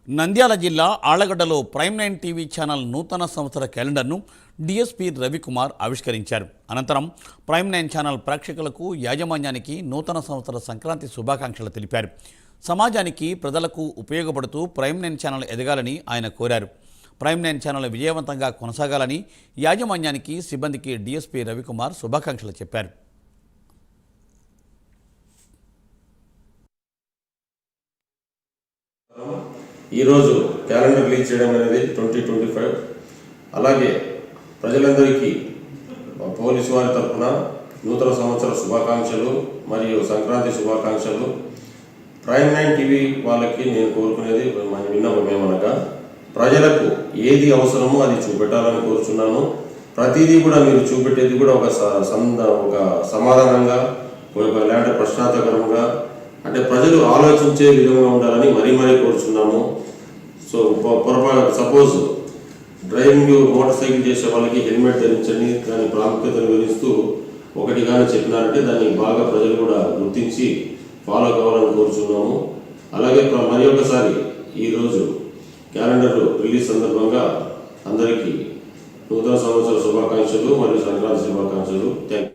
నంద్యాల జిల్లా ఆళ్లగడ్డలో prime 9 TV channel నూతన సంవత్సర క్యాలెండర్ను డిఎస్పీ రవికుమార్ ఆవిష్కరించారు. అనంతరం ప్రైమ్ 9 ఛానల్ ప్రేక్షకులకు యాజమాన్యానికి నూతన సంవత్సర సంక్రాంతి శుభాకాంక్షలు తెలిపారు. సమాజానికి ప్రజలకు ఉపయోగపడుతూ ప్రైమ్ 9 ఛానల్ ఎదగాలని ఆయన కోరారు. ప్రైమ్ 9 ఛానల్ విజయవంతంగా కొనసాగాలని యాజమాన్యానికి సిబ్బందికి డిఎస్పీ రవికుమార్ శుభాకాంక్షలు చెప్పారు. ఈరోజు క్యాలెండర్ రిలీజ్ చేయడం అనేది 2025. అలాగే ప్రజలందరికీ పోలీసు వారి తరఫున నూతన సంవత్సర శుభాకాంక్షలు మరియు సంక్రాంతి శుభాకాంక్షలు. ప్రైమ్ 9 టీవీ వాళ్ళకి నేను కోరుకునేది విన్నపమేమనగా ప్రజలకు ఏది అవసరమో అది చూపెట్టాలని కోరుచున్నాను. ప్రతిదీ కూడా మీరు చూపెట్టేది కూడా ఒక సమాధానంగా, లేదంటే ప్రశ్నార్థకరంగా, అంటే ప్రజలు ఆలోచించే విధంగా ఉండాలని మరీ కోరుచున్నాము. So suppose driving motor cycle చేసే వాళ్ళకి హెల్మెట్ ధరించండి, దాని ప్రాముఖ్యతను వివరిస్తూ ఒకటి కానీ చెప్పినారంటే దాన్ని బాగా ప్రజలు కూడా గుర్తించి ఫాలో కావాలని కోరుచున్నాము. అలాగే మరి ఒకసారి ఈరోజు క్యాలెండర్ రిలీజ్ సందర్భంగా అందరికీ నూతన సంవత్సర శుభాకాంక్షలు మరియు సంక్రాంతి శుభాకాంక్షలు. Thank you.